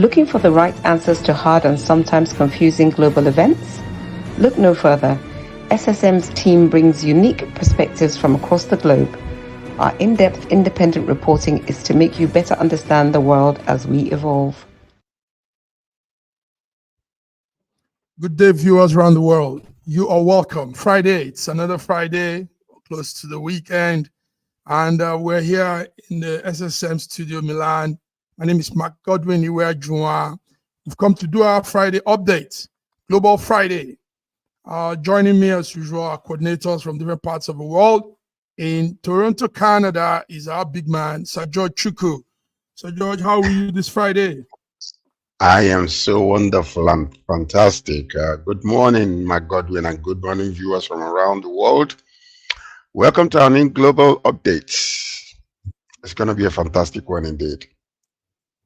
Looking for the right answers to hard and sometimes confusing global events? Look no further. SSM's team brings unique perspectives from across the globe. Our in-depth independent reporting is to make you better understand the world as we evolve. Good day, viewers around the world. You are welcome. Friday, it's another Friday, close to the weekend. And we're here in the SSM studio, Milan. My name is Mark Godwin Iweajunwa. We've come to do our Friday update, Global Friday. Joining me as usual are coordinators from different parts of the world. In Toronto, Canada is our big man, Sir George Chukwu. Sir George, how are you this Friday? I am so wonderful and fantastic. Good morning, Mark Godwin, and good morning, viewers from around the world. Welcome to our new Global Update. It's going to be a fantastic one indeed.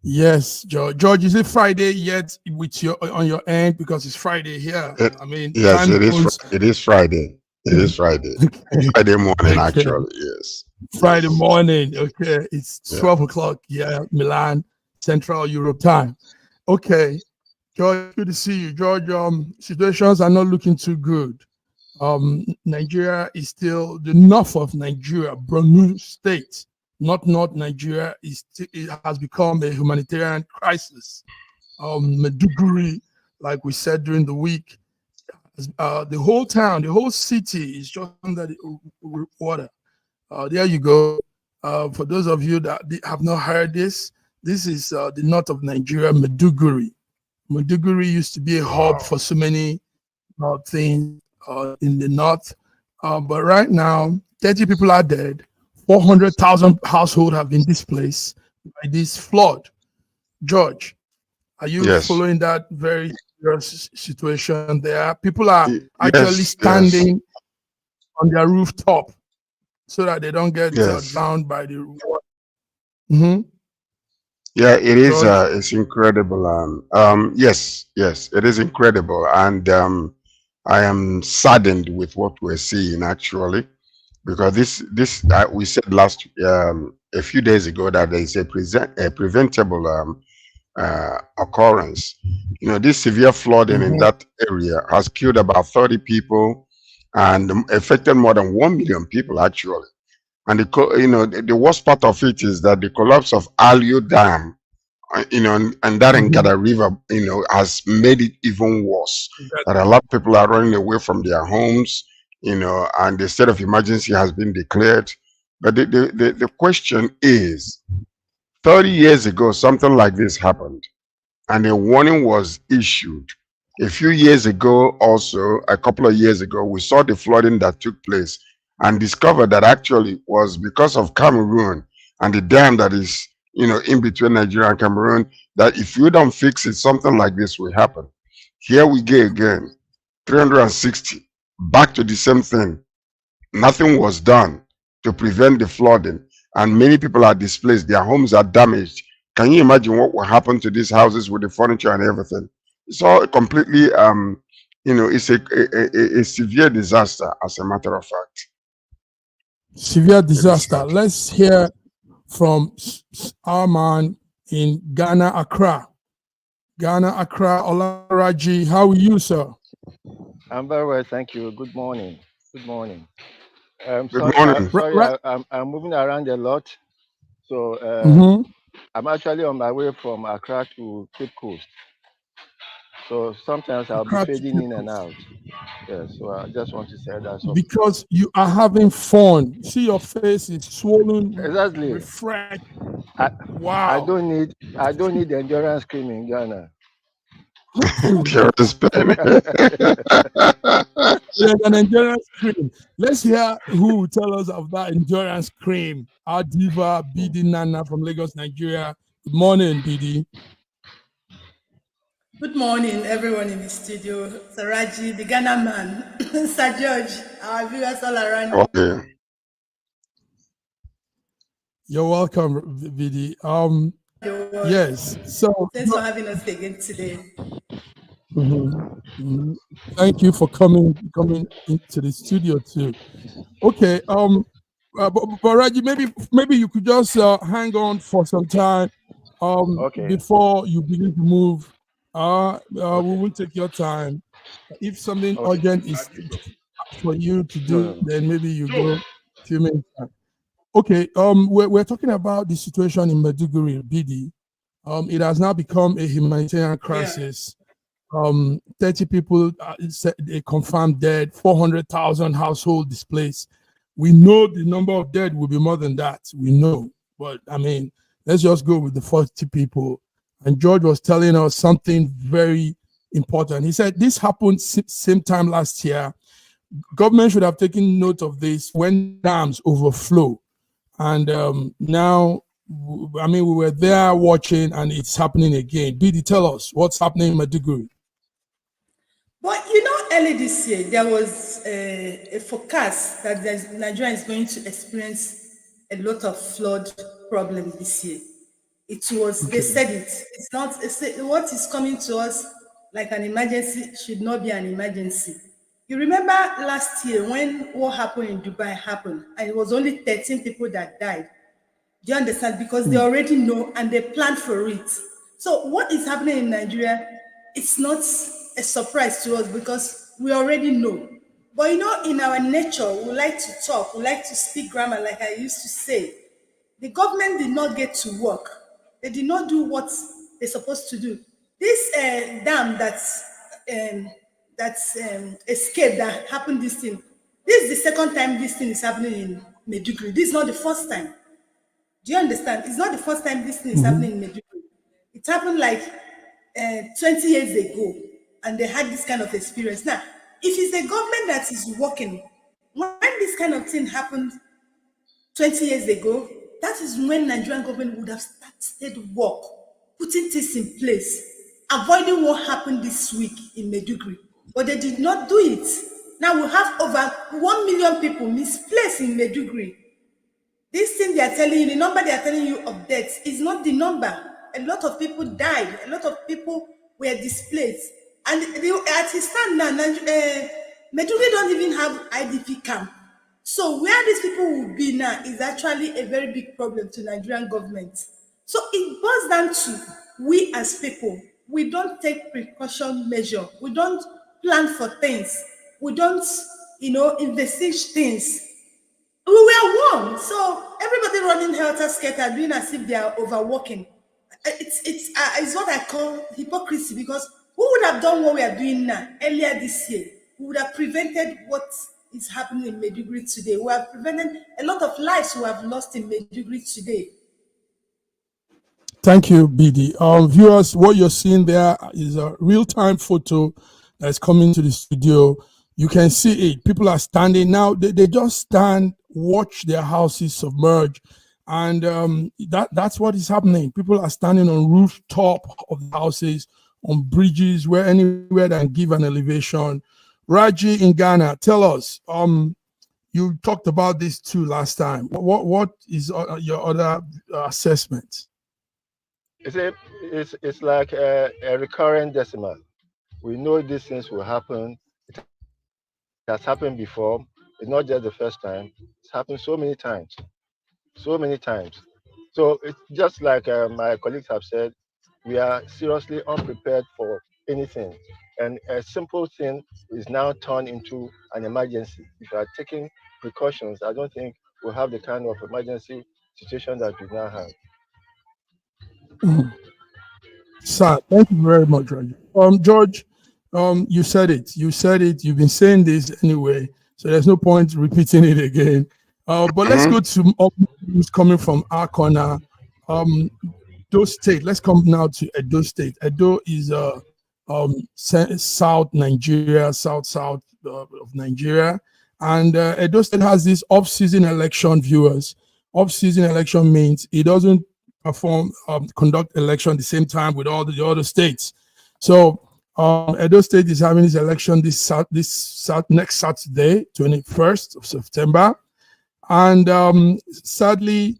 Yes, George. George, is it Friday yet with on your end? Because it's Friday here. Yes, it is. It is Friday. It is Friday. Okay. Friday morning, Okay. actually. Yes. Friday morning. Okay, it's 12 o'clock. Yeah, Milan, Central Europe time. Okay, George, good to see you, George. Situations are not looking too good. Nigeria is still the north of Nigeria, BORNO State. Not North Nigeria, it has become a humanitarian crisis. Maiduguri, like we said during the week, the whole town, the whole city is just under the water. There you go. For those of you that have not heard this is the north of Nigeria, Maiduguri. Maiduguri used to be a hub for so many things in the north, but right now, 30 people are dead. 400,000 households have been displaced by this flood. George, are you following that very serious situation there? People are actually standing on their rooftop so that they don't get drowned by the water. Mm-hmm. Yeah, it is. It's incredible. Yes, it is incredible, and I am saddened with what we're seeing actually. Because this we said last a few days ago that there is a preventable occurrence. You know, this severe flooding in that area has killed about 30 people and affected more than 1 million people actually. And the worst part of it is that the collapse of Alio Dam, and that Ngada River, has made it even worse. That a lot of people are running away from their homes. And the state of emergency has been declared. But the question is, 30 years ago, something like this happened, and a warning was issued. A few years ago, also, a couple of years ago, we saw the flooding that took place and discovered that actually was because of Cameroon and the dam that is, in between Nigeria and Cameroon, that if you don't fix it, something like this will happen. Here we go again, 360. Back to the same thing. Nothing was done to prevent the flooding, and many people are displaced. Their homes are damaged. Can you imagine what will happen to these houses with the furniture and everything? It's all completely, it's a severe disaster, as a matter of fact. Severe disaster. Let's hear from our man in Ghana, Accra. Ghana, Accra, Olaraji. How are you, sir? I'm very well, thank you. Good morning. Good morning. Good morning. Sorry, I'm moving around a lot. So I'm actually on my way from Accra to Cape Coast. So sometimes I'll be fading in and out. Yeah, so I just want to say that. Because you are having fun. See, your face is swollen. Exactly. Refreshed. Wow. I don't need endurance cream in Ghana. There's an endurance cream. Let's hear who will tell us of that endurance cream. Our diva, Bidi Nana from Lagos, Nigeria. Good morning, Bidi. Good morning, everyone in the studio. Saraji, the Ghana man, Sir George, our viewers all around. Okay. You're welcome, Bidi. Yes. So thanks for having us again today. Thank you for coming into the studio too. Okay. But Raji, maybe you could just hang on for some time Okay. Before you begin to move, we Okay. will take your time. If something Okay. urgent is for you to No, no, do, no. then maybe you go a few minutes. Okay, we're talking about the situation in Maiduguri, BD. It has now become a humanitarian crisis. 30 people they confirmed dead, 400,000 households displaced. We know the number of dead will be more than that. We know, but I mean, let's just go with the 40 people. And George was telling us something very important. He said this happened same time last year. Government should have taken note of this when dams overflow. And now, I mean, we were there watching, and it's happening again. BD, tell us what's happening in Maiduguri. But early this year, there was a forecast that Nigeria is going to experience a lot of flood problem this year. It was, they said it. It's not, what is coming to us like an emergency should not be an emergency. You remember last year when what happened in Dubai happened, and it was only 13 people that died. Do you understand? Because they already know and they planned for it. So what is happening in Nigeria, it's not a surprise to us because we already know. But in our nature, we like to talk, we like to speak grammar like I used to say. The government did not get to work. They did not do what they're supposed to do. This dam that's escaped that happened this thing. This is the second time this thing is happening in Maiduguri. This is not the first time. Do you understand? It's not the first time this thing is happening in Maiduguri. It happened like 20 years ago, and they had this kind of experience. Now, if it's the government that is working, when this kind of thing happened 20 years ago, that is when Nigerian government would have started work, putting things in place, avoiding what happened this week in Maiduguri. But they did not do it. Now we have over 1 million people misplaced in Maiduguri. This thing they are telling you, the number they are telling you of deaths is not the number. A lot of people died. A lot of people were displaced. And as it stands now, Maiduguri don't even have IDP camp. So where these people will be now is actually a very big problem to Nigerian government. So it boils down to we as people, we don't take precaution measure. We don't plan for things. We don't, investigate things. We were warned. So everybody running helter-skelter, doing as if they are overworking. It's what I call hypocrisy, because who would have done what we are doing now earlier this year? We would have prevented what is happening in Maiduguri today. We have prevented a lot of lives we have lost in Maiduguri today. Thank you, BD. Viewers, what you're seeing there is a real-time photo that's coming to the studio. You can see it. People are standing now. They just stand, watch their houses submerge, and that's what is happening. People are standing on rooftop of the houses, on bridges, anywhere that can give an elevation. Raji in Ghana, tell us. You talked about this too last time. What is your other assessment? It's like a recurrent decimal. We know these things will happen. It has happened before. It's not just the first time. It's happened so many times. So many times. So it's just like my colleagues have said, we are seriously unprepared for anything. And a simple thing is now turned into an emergency. If you are taking precautions, I don't think we'll have the kind of emergency situation that we now have. Sir, thank you very much, Roger. George, you said it. You've been saying this anyway, so there's no point repeating it again. But let's go to news coming from our corner. Edo State. Let's come now to Edo State. Edo is south Nigeria, south of Nigeria, and Edo State has this off-season election. Viewers, off-season election means it doesn't conduct election the same time with all the other states. So Edo State is having this election this next Saturday, 21st of September, and sadly,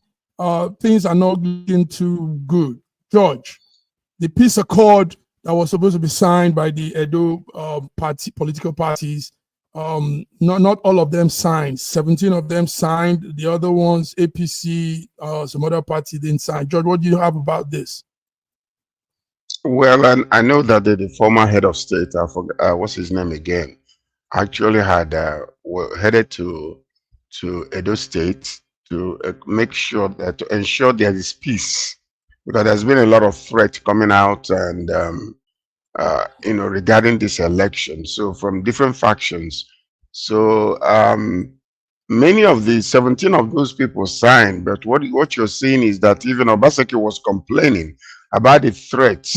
things are not looking too good. George, the peace accord that was supposed to be signed by the Edo political parties not all of them signed. 17 of them signed. The other ones, APC, some other party didn't sign. George, what do you have about this? Well, and I know that the former head of state, I forgot what's his name again, actually had headed to Edo State to make sure that to ensure there is peace, because there's been a lot of threat coming out and regarding this election. So from different factions. So many of the 17 of those people signed, but what you're seeing is that even Obaseki was complaining about the threats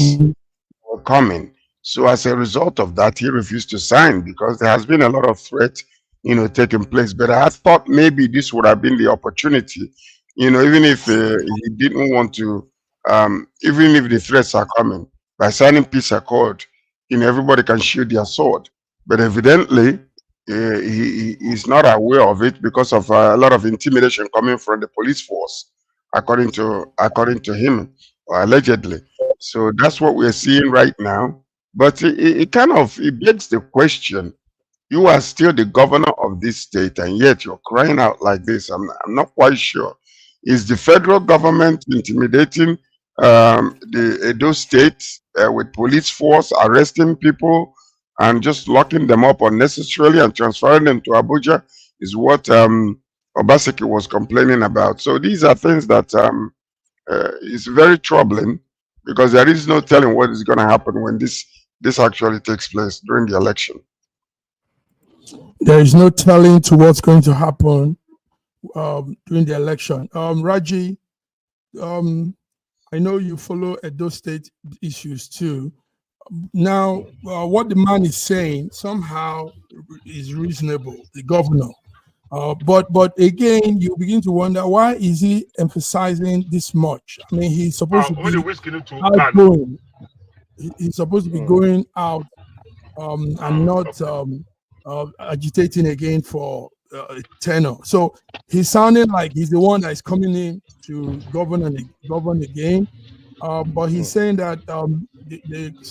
were coming. So as a result of that, he refused to sign because there has been a lot of threat, taking place. But I thought maybe this would have been the opportunity, even if he didn't want to, even if the threats are coming, by signing peace accord, everybody can shield their sword. But evidently, he's not aware of it because of a lot of intimidation coming from the police force, according to him, or allegedly. So that's what we're seeing right now. But it begs the question: you are still the governor of this state, and yet you're crying out like this. I'm not quite sure. Is the federal government intimidating the Edo State with police force, arresting people and just locking them up unnecessarily and transferring them to Abuja? Is what Obaseki was complaining about. So these are things that is very troubling, because there is no telling what is going to happen when this actually takes place during the election. There is no telling to what's going to happen during the election. Raji, I know you follow Edo State issues too. Now, what the man is saying somehow is reasonable, the governor. But again, you begin to wonder, why is he emphasizing this much? I mean, he's supposed to be outgoing. He's supposed to be going out and not agitating again for a tenure. So he's sounding like he's the one that is coming in to govern again. But he's saying that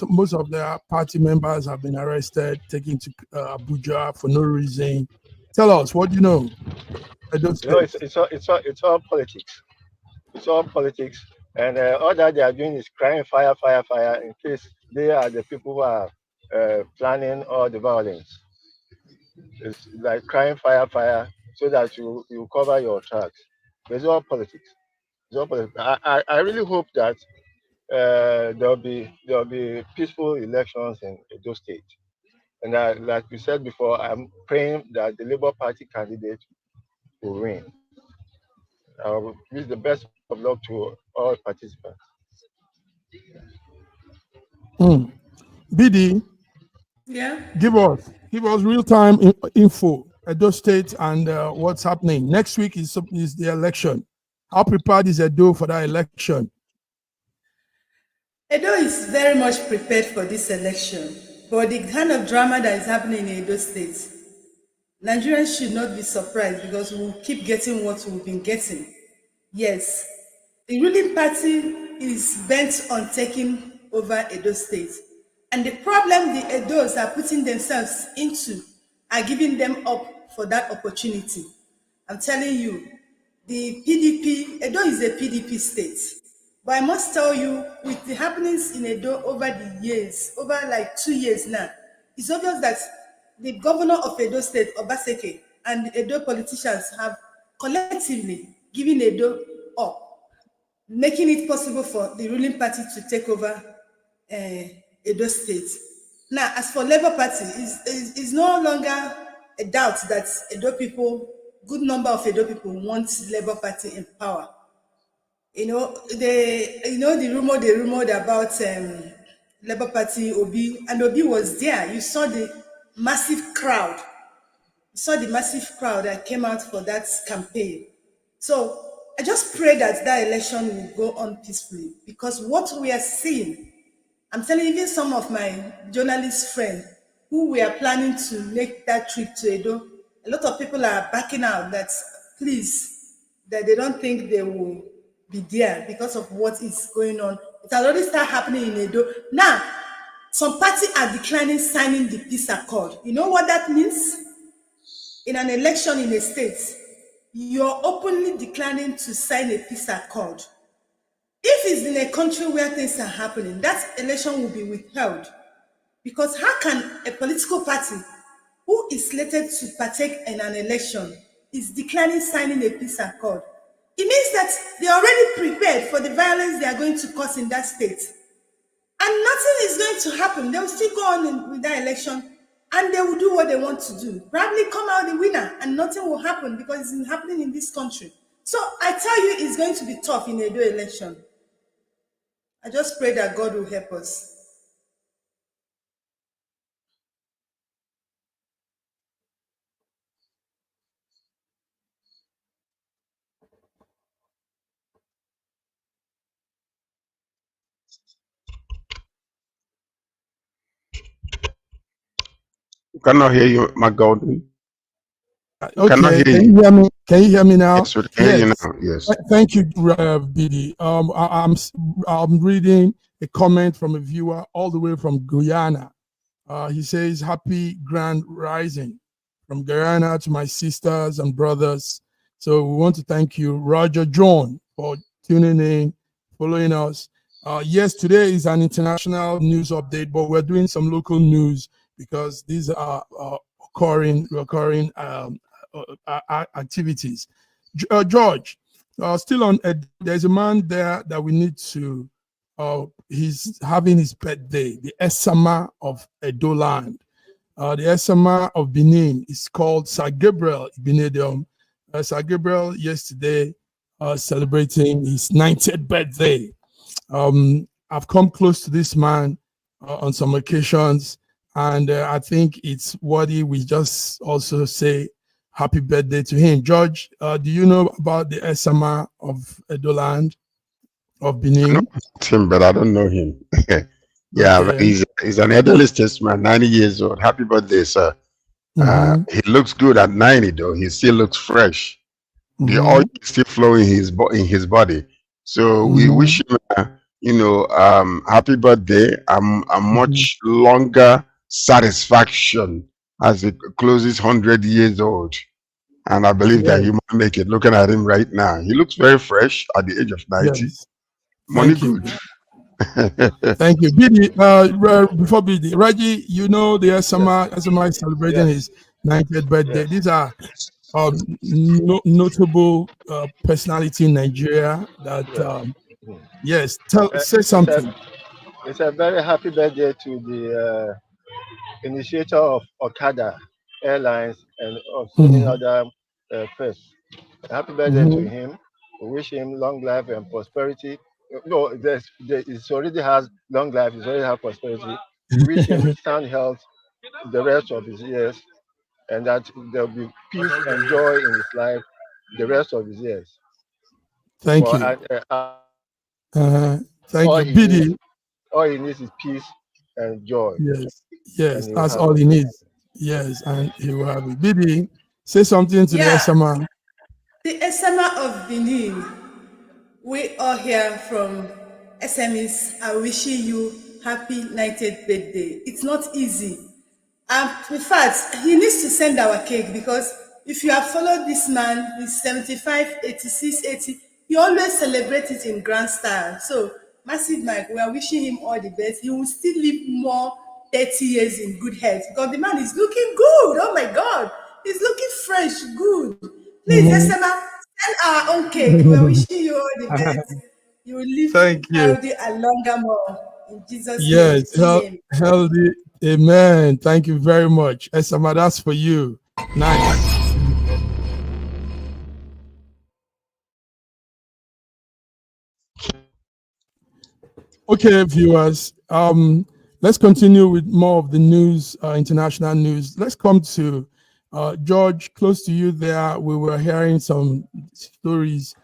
most of their party members have been arrested, taken to Abuja for no reason. Tell us, what do you know? It's all politics. It's all politics, and all that they are doing is crying fire, fire, fire, in case they are the people who are planning all the violence. It's like crying fire, fire, so that you cover your tracks. It's all politics. It's all politics. I really hope that there'll be peaceful elections in Edo State. And like we said before, I'm praying that the Labour Party candidate will win. I will wish the best of luck to all participants. BD, Yeah. give us real-time info, Edo State, and what's happening. Next week is the election. How prepared is Edo for that election? Edo is very much prepared for this election, but the kind of drama that is happening in Edo State, Nigerians should not be surprised, because we will keep getting what we've been getting. Yes, the ruling party is bent on taking over Edo State. And the problem the Edos are putting themselves into are giving them up for that opportunity. I'm telling you, the PDP, Edo is a PDP state. But I must tell you, with the happenings in Edo over the years, over like 2 years now, it's obvious that the governor of Edo State, Obaseki, and the Edo politicians have collectively given Edo up, making it possible for the ruling party to take over Edo State. Now, as for Labour Party, is no longer a doubt that good number of Edo people want Labour Party in power. The rumor they rumored about Labour Party, Obi, and Obi was there. You saw the massive crowd. That came out for that campaign. So I just pray that election will go on peacefully, because what we are seeing, I'm telling even some of my journalist friends who were planning to make that trip to Edo, a lot of people are backing out, that they don't think they will be there because of what is going on. It has already started happening in Edo. Now, some parties are declining signing the peace accord. You know what that means? in an election in a state, you're openly declining to sign a peace accord. If it's in a country where things are happening, that election will be withheld. Because how can a political party who is slated to partake in an election is declining signing a peace accord? It means that they're already prepared for the violence they are going to cause in that state. And nothing is going to happen. They will still go on with that election and they will do what they want to do. Probably come out the winner and nothing will happen because it's happening in this country. So I tell you, it's going to be tough in the Edo election. I just pray that God will help us. Cannot hear you, my golden. Okay, Cannot hear can you hear me? Can you hear me now? Yes, we can hear you now. Yes. Thank you, Bidi. I'm reading a comment from a viewer all the way from Guyana. He says, "Happy Grand Rising from Guyana to my sisters and brothers." So we want to thank you, Roger John, for tuning in, following us. Yes, today is an international news update, but we're doing some local news because these are recurring activities. George, still on, there's a man there that we need to, he's having his birthday, the Esama of Edo land. The Esama of Benin is called Sir Gabriel Ibinedium. Sir Gabriel yesterday celebrating his 90th birthday. I've come close to this man on some occasions, and I think it's worthy we just also say happy birthday to him. George, do you know about the Esama of Edo land, of Benin? I know him, but I don't know him. Yeah, Okay. but he's an elderly statesman, 90 years old. Happy birthday, sir. He looks good at 90, though. He still looks fresh. The oil is still flowing in his body. So we wish him, happy birthday. A much longer satisfaction as he closes 100 years old. And I believe that he might make it. Looking at him right now, he looks very fresh at the age of 90. Yes. Money Thank you. good. Thank you. Bidi, before Bidi, Raji, you know the SMA is celebrating his 90th birthday. Yes. These are notable personality in Nigeria that, yes, say something. It's a very happy birthday to the initiator of Okada Airlines and of so many other firsts. Happy birthday to him. We wish him long life and prosperity. No, it already has long life. It already has prosperity. We wish him sound health the rest of his years, and that there will be peace and joy in his life the rest of his years. Thank you. Thank you, Bidi. All he needs is peace and joy. Yes, that's all he needs. Yes, and he will have it. Bidi, say something to the SMA. The SMA of Benin, we all here from SMEs are wishing you happy 90th birthday. It's not easy. In fact, he needs to send our cake because if you have followed this man, he's 75, 86, 80, he always celebrates it in grand style. So, Massive Mike, we are wishing him all the best. He will still live more 30 years in good health because the man is looking good. Oh my God. He's looking fresh, good. Please, SMA, send our own cake. We are wishing you all the best. You will live healthy and longer more. In Jesus' name. Yes, healthy. Amen. Thank you very much. SMA, that's for you. Nice. Okay, viewers. Let's continue with more of the news, international news. Let's come to George, close to you there. We were hearing some stories.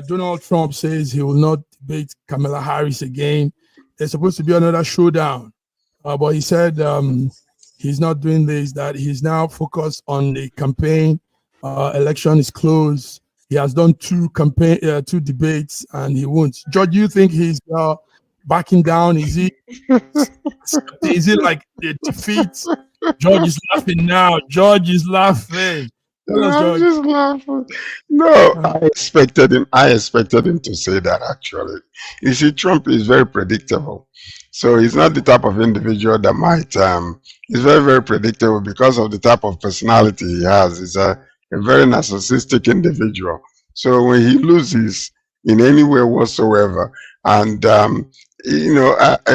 Donald Trump says he will not debate Kamala Harris again. There's supposed to be another showdown. But he said he's not doing this, that he's now focused on the campaign. Election is close. He has done two debates and he won't. George, do you think he's backing down? Is he like the defeat? George is laughing now. George is laughing. I'm just laughing. No, I expected him. I expected him to say that. Actually, you see, Trump is very predictable. So he's not the type of individual that might. He's very, very predictable because of the type of personality he has. He's a very narcissistic individual. So when he loses in any way whatsoever, and a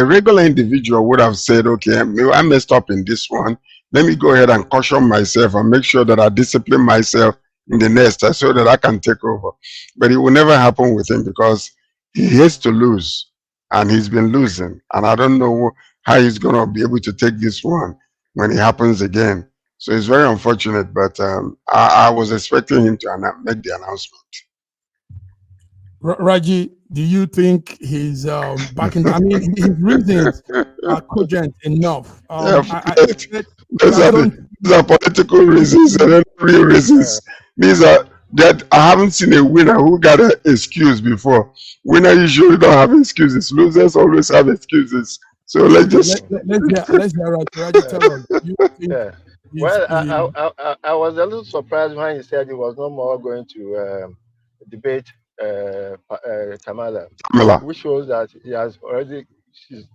regular individual would have said, "Okay, I messed up in this one. Let me go ahead and caution myself and make sure that I discipline myself in the next so that I can take over." But it will never happen with him because he hates to lose, and he's been losing. And I don't know how he's going to be able to take this one when it happens again. So it's very unfortunate, but I was expecting him to make the announcement. Raji, do you think he's backing? I mean, his reasons are cogent enough. Those are political reasons and then real reasons. These are that I haven't seen a winner who got an excuse before. Winner usually don't have excuses. Losers always have excuses. So let's hear Raji tell us. Well, I was a little surprised when he said he was no more going to debate Kamala, which shows that he has already he's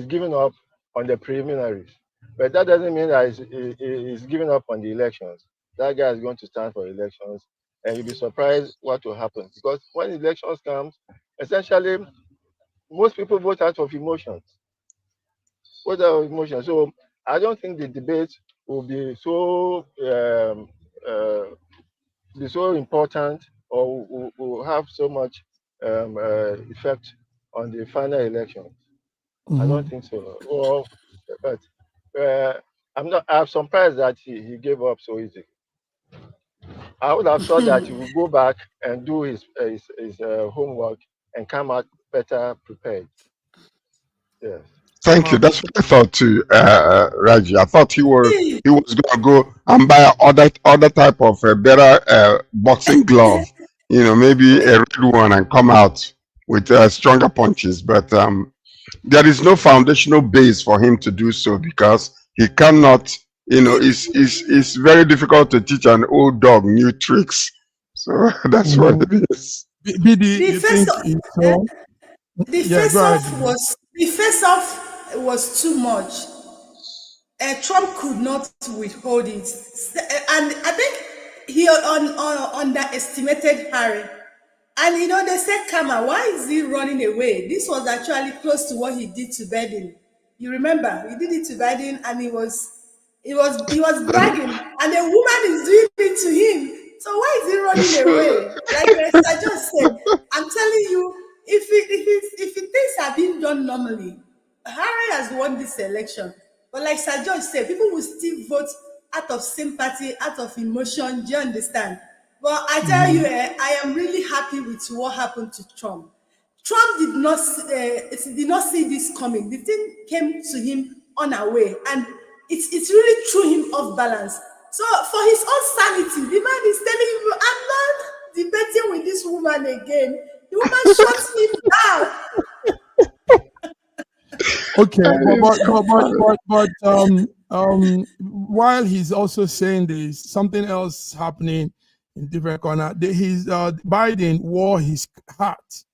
given up on the preliminaries. But that doesn't mean that he's giving up on the elections. That guy is going to stand for elections, and you'll be surprised what will happen. Because when elections come, essentially, most people vote out of emotions. So I don't think the debate will be so important or will have so much effect on the final elections. I don't think so. Well, but I'm surprised that he gave up so easy. I would have thought that he would go back and do his homework and come out better prepared. Yes. Thank you. That's what I thought too, Raji. I thought he was going to go and buy other type of better boxing glove. Maybe a red one and come out with stronger punches. But there is no foundational base for him to do so because he cannot. It's very difficult to teach an old dog new tricks. So that's what it is. The face-off was too much. Trump could not withhold it, and I think he underestimated Harry. And they said, "Kama, why is he running away?" This was actually close to what he did to Biden. You remember, he did it to Biden, and he was bragging, and the woman is doing it to him. So why is he running away? Like I just said, I'm telling you, if things are being done normally, Harry has won this election. But like Sir George said, people will still vote out of sympathy, out of emotion. Do you understand? But I tell you, I am really happy with what happened to Trump. Trump did not see this coming. The thing came to him unaware, and it's really threw him off balance. So for his own sanity, the man is telling him, "I'm not debating with this woman again." The woman shuts him down. Okay, but while he's also saying this, something else happening in different corner. Biden wore his hat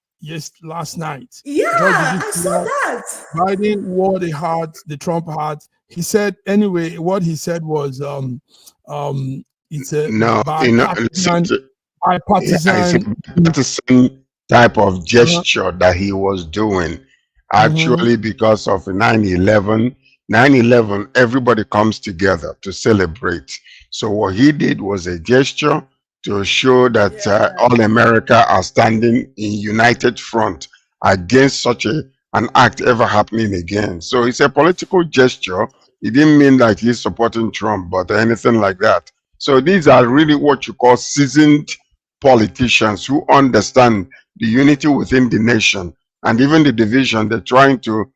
last night. Yeah, I saw that. Biden wore the hat, the Trump hat. He said anyway. What he said was, it's a bipartisan type of gesture that he was doing. Actually, because of 9/11, 9/11, everybody comes together to celebrate. So what he did was a gesture to show that all America are standing in united front against such an act ever happening again. So it's a political gesture. It didn't mean that he's supporting Trump, but anything like that. So these are really what you call seasoned politicians who understand the unity within the nation and even the division. They're trying to,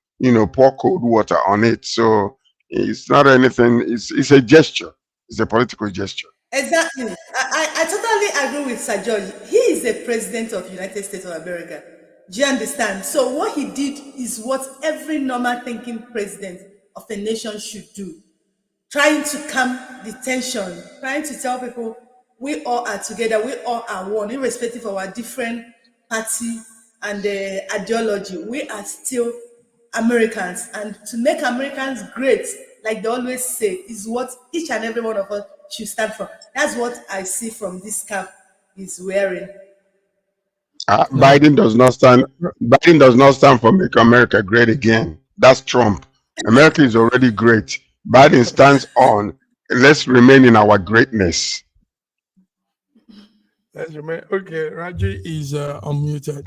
pour cold water on it. So it's not anything. It's a gesture. It's a political gesture. Exactly. I totally agree with Sir George. He is the president of the United States of America. Do you understand? So what he did is what every normal thinking president of a nation should do. Trying to calm the tension, trying to tell people, we all are together, we all are one, irrespective of our different party and ideology. We are still Americans, and to make Americans great, like they always say, is what each and every one of us should stand for. That's what I see from this cap he's wearing. Biden does not stand. Biden does not stand for make America great again. That's Trump. America is already great. Biden stands on let's remain in our greatness. Let's remain. Okay, Raji is unmuted.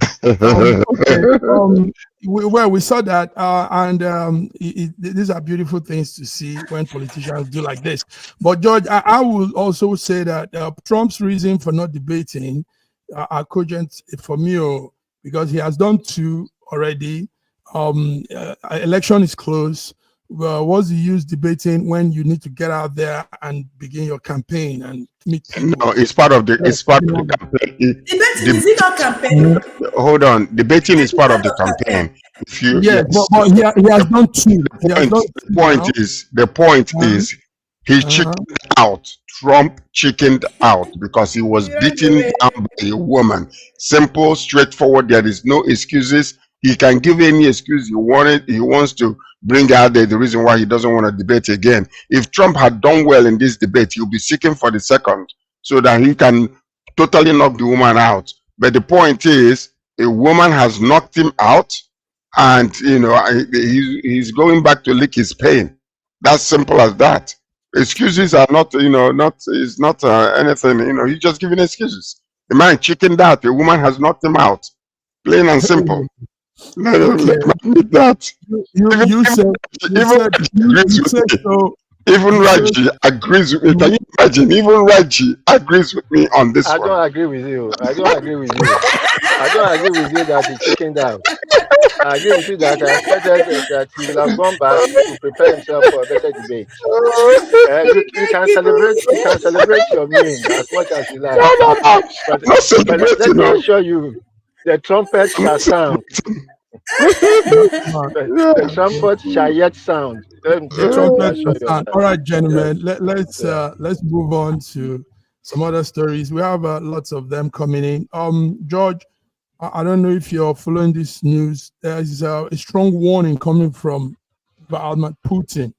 We saw that, and these are beautiful things to see when politicians do like this. But George, I will also say that Trump's reason for not debating are cogent for me, because he has done two already. Election is close. Well, what's the use debating when you need to get out there and begin your campaign and meet people? No, it's part of the campaign. Debating is not campaign. Hold on, debating is part of the campaign. If you but he has done two. The point is he chickened out. Trump chickened out because he was beaten down by a woman. Simple, straightforward. There is no excuses. He can give any excuse he wants to bring out there the reason why he doesn't want to debate again. If Trump had done well in this debate, he'll be seeking for the second so that he can totally knock the woman out. But the point is, a woman has knocked him out, and he's going back to lick his pain. That's simple as that. Excuses are not anything. He's just giving excuses. The man chickened out. A woman has knocked him out. Plain and simple. Even Raji agrees with me. Can you imagine? Even Raji agrees with me on this one. I don't agree with you. I don't agree with you that he chickened out. I agree with you that I expected that he will have gone back to prepare himself for a better debate. You can celebrate your win as much as you like. But let me assure you, the trumpet shall sound. The trumpet shall yet sound. All right, gentlemen, let's move on to some other stories. We have lots of them coming in. George, I don't know if you're following this news. There is a strong warning coming from Vladimir Putin.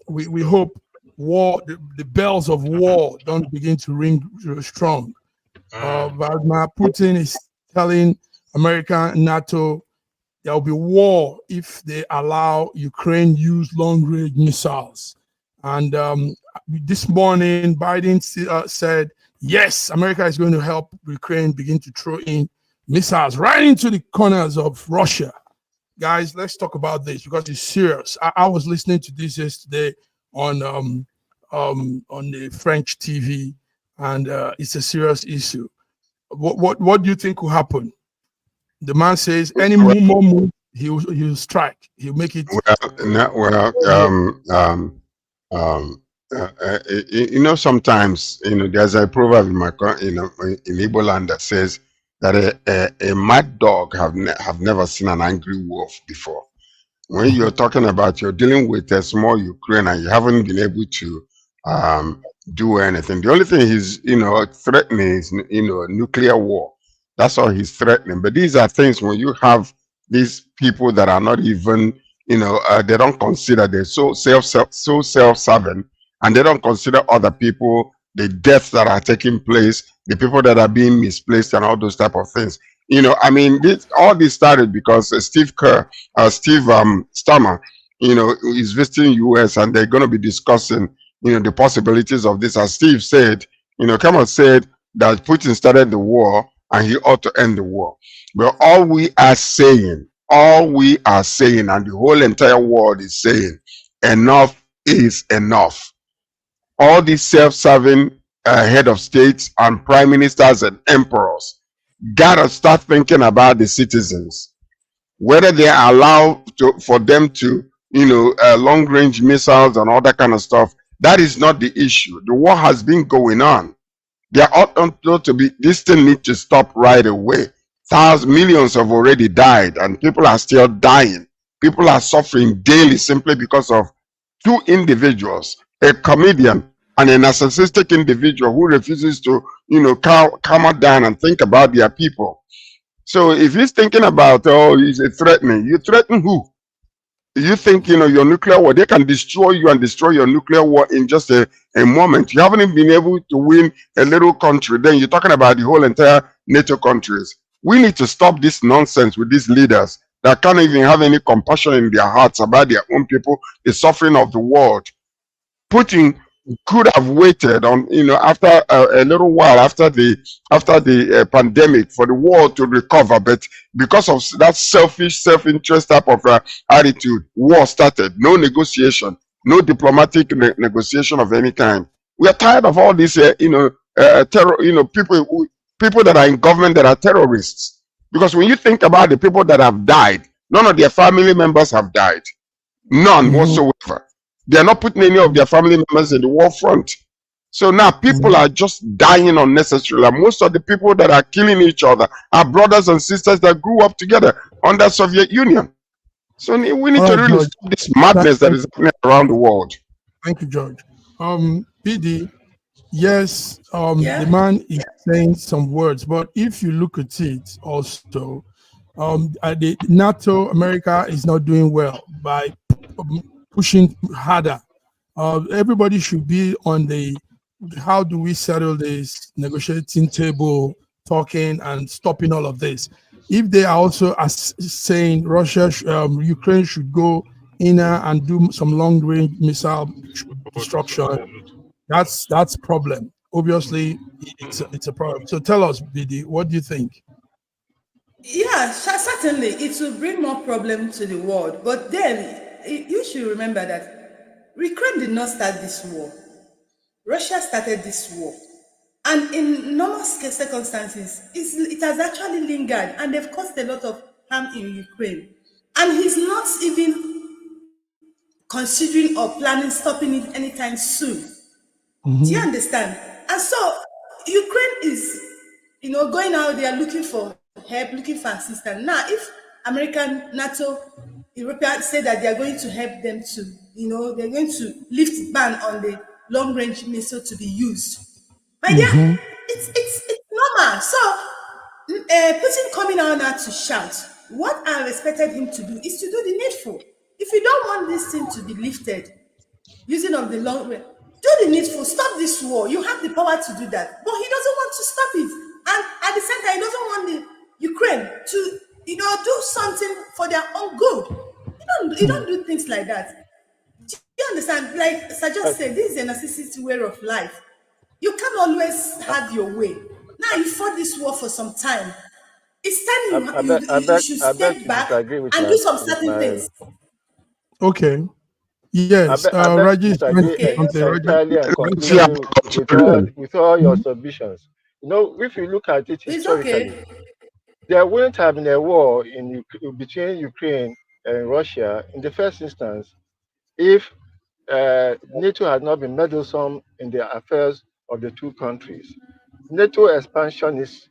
We hope the bells of war don't begin to ring strong. Vladimir Putin is telling America and NATO there will be war if they allow Ukraine use long-range missiles. And this morning, Biden said, yes, America is going to help Ukraine begin to throw in missiles right into the corners of Russia. Guys, let's talk about this because it's serious. I was listening to this yesterday on the French TV, and it's a serious issue. What do you think will happen? The man says any more move, he'll strike. He'll make it. Sometimes there's a proverb in Igbo land that says that a mad dog have never seen an angry wolf before. When you're talking about you're dealing with a small Ukraine and you haven't been able to do anything, the only thing he's threatening is nuclear war. That's all he's threatening. But these are things when you have these people that are not even they don't consider, they're so self-serving, and they don't consider other people, the deaths that are taking place, the people that are being misplaced, and all those type of things. All this started because Steve Stammer, is visiting US, and they're going to be discussing, the possibilities of this. As Steve said, Kamal said that Putin started the war and he ought to end the war. But all we are saying, and the whole entire world is saying, enough is enough. All these self-serving head of states and prime ministers and emperors gotta start thinking about the citizens, whether they are allowed for them to, long-range missiles and all that kind of stuff. That is not the issue. The war has been going on. There ought not to be. This thing needs to stop right away. Millions have already died, and people are still dying. People are suffering daily simply because of two individuals, a comedian and a narcissistic individual who refuses to, calm down and think about their people. So if he's thinking about, oh, he's threatening, you threaten who? You think, your nuclear war, they can destroy you and destroy your nuclear war in just a moment. You haven't even been able to win a little country. Then you're talking about the whole entire NATO countries. We need to stop this nonsense with these leaders that can't even have any compassion in their hearts about their own people, the suffering of the world. Putin could have waited on, after a little while after the pandemic for the world to recover, but because of that selfish, self-interest type of attitude, war started. No negotiation, no diplomatic negotiation of any kind. We are tired of all these, terror, people that are in government that are terrorists. Because when you think about the people that have died, none of their family members have died, none whatsoever. They are not putting any of their family members in the war front. So now people are just dying unnecessarily. And most of the people that are killing each other are brothers and sisters that grew up together under Soviet Union. So we need to really stop this madness that is happening around the world. Thank you, George. PD, yes, the man is saying some words, but if you look at it also, the NATO, America is not doing well by pushing harder. Everybody should be on the how do we settle this negotiating table, talking and stopping all of this. If they are also saying Russia, Ukraine should go in and do some long-range missile destruction, that's a problem. Obviously, it's a problem. So tell us, BD, what do you think? Yeah, certainly it will bring more problems to the world. But then you should remember that Ukraine did not start this war. Russia started this war. And in normal circumstances, it has actually lingered and they've caused a lot of harm in Ukraine. And he's not even considering or planning stopping it anytime soon. Do you understand? And so Ukraine is, going out there looking for help, looking for assistance. Now, if American, NATO, Europeans say that they are going to help them to, they're going to lift ban on the long-range missile to be used. My dear, it's normal. So, Putin coming out now to shout, what I expected him to do is to do the needful. If you don't want this thing to be lifted, using of the long range, do the needful, stop this war. You have the power to do that. But he doesn't want to stop it. And at the same time, he doesn't want the Ukraine to, do something for their own good. You don't do things like that. Do you understand? Like Sajad said, this is a narcissistic way of life. You can't always have your way. Now you fought this war for some time. It's time you should step back and do some certain things. Okay. Yes, Rajesh. With all your submissions, if you look at it historically, there wouldn't have been a war between Ukraine and Russia in the first instance if NATO had not been meddlesome in the affairs of the two countries. NATO expansionist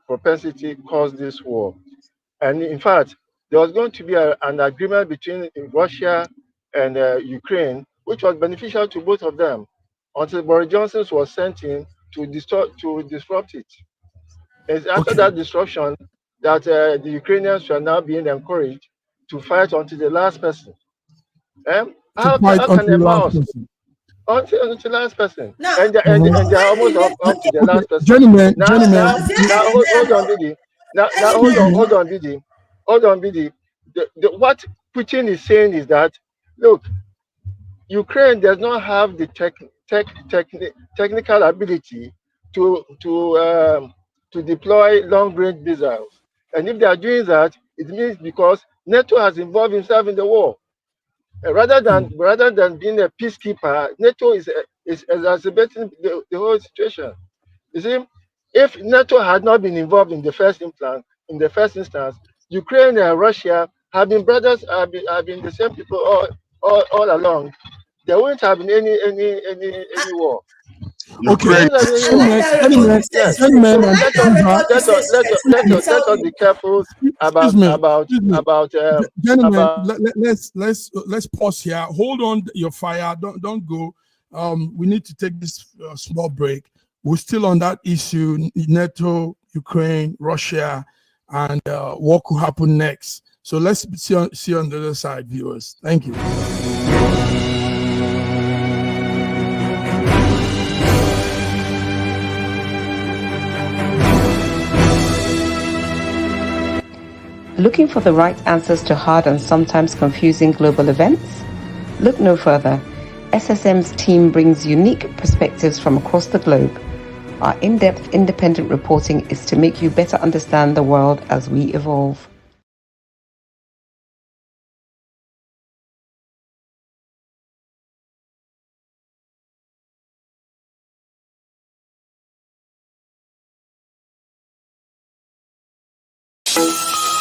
propensity caused this war. And in fact, there was going to be an agreement between Russia and Ukraine, which was beneficial to both of them, until Boris Johnson was sent in to disrupt it. It's after that disruption that the Ukrainians are now being encouraged to fight until the last person. How can a mouse until the last person? No. And they're almost up to the last person. Gentlemen. Now hold on, BD. What Putin is saying is that, look, Ukraine does not have the technical ability to deploy long-range missiles, and if they are doing that, it means because NATO has involved himself in the war. Rather than being a peacekeeper, NATO is exacerbating the whole situation. You see, if NATO had not been involved in the first instance, Ukraine and Russia have been brothers, have been the same people all along. There wouldn't have been any war. Okay. Let us be careful about. Gentlemen, let's pause here. Hold on your fire. Don't go. we need to take this small break. We're still on that issue, NATO, Ukraine, Russia, and what could happen next. So let's see on the other side, viewers. Thank you. Looking for the right answers to hard and sometimes confusing global events? Look no further. SSM's team brings unique perspectives from across the globe. Our in-depth independent reporting is to make you better understand the world as we evolve.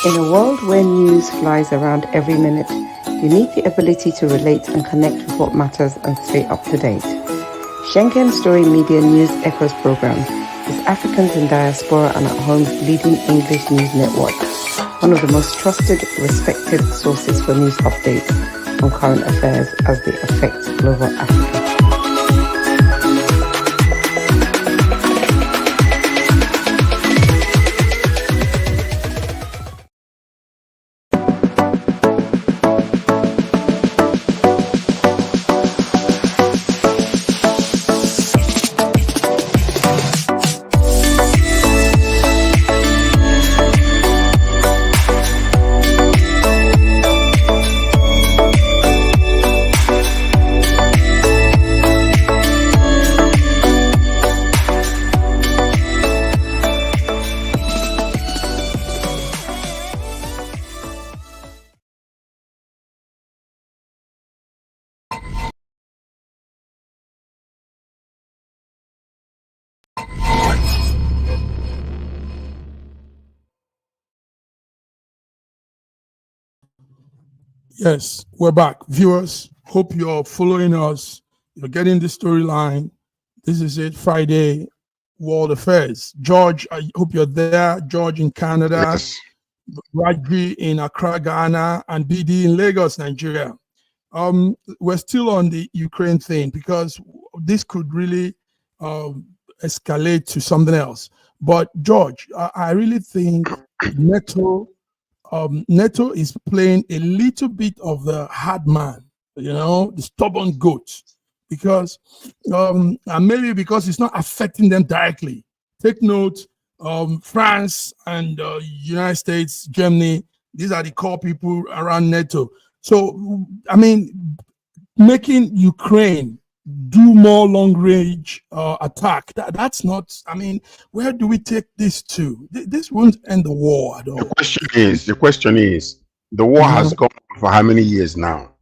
In a world where news flies around every minute, you need the ability to relate and connect with what matters and stay up to date. Schengen Story Media News Echoes program is Africans in Diaspora and at Home's leading English news network, one of the most trusted, respected sources for news updates on current affairs as they affect global Africa. Yes, we're back. Viewers, hope you're following us. You're getting the storyline. This is it, Friday, World Affairs. George, I hope you're there. George in Canada, Yes. Raji in Accra, Ghana, and BD in Lagos, Nigeria. We're still on the Ukraine thing because this could really escalate to something else. But George, I really think NATO is playing a little bit of the hard man, the stubborn goat, because and maybe because it's not affecting them directly. Take note, France and United States, Germany, these are the core people around NATO. So, I mean, making Ukraine do more long-range attack, that's not, I mean, where do we take this to? This won't end the war at all. The question is, the war has gone on for how many years now?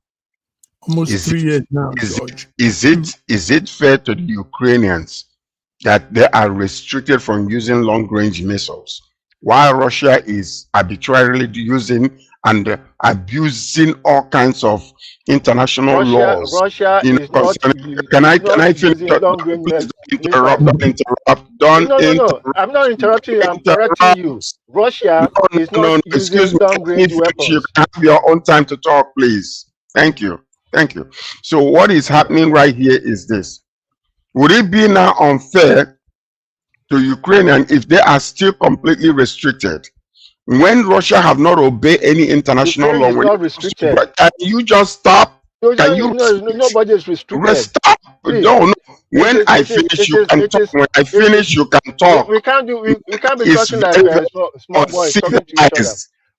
Almost 3 years now, George. Is it fair to the Ukrainians that they are restricted from using long-range missiles, while Russia is arbitrarily using and abusing all kinds of international laws? Russia is not. Can I finish? Please don't interrupt. No. I'm not interrupting you. I'm correcting you. Russia is not using long-range weapons. You can have your own time to talk, please. Thank you. So what is happening right here is this. Would it be now unfair to Ukrainians if they are still completely restricted? When Russia have not obeyed any international law, not restricted. Can you just stop? Nobody is restricted. Stop. No. When I finish, you can talk. When I finish, you can talk. We can't be talking like small boys talking to each other.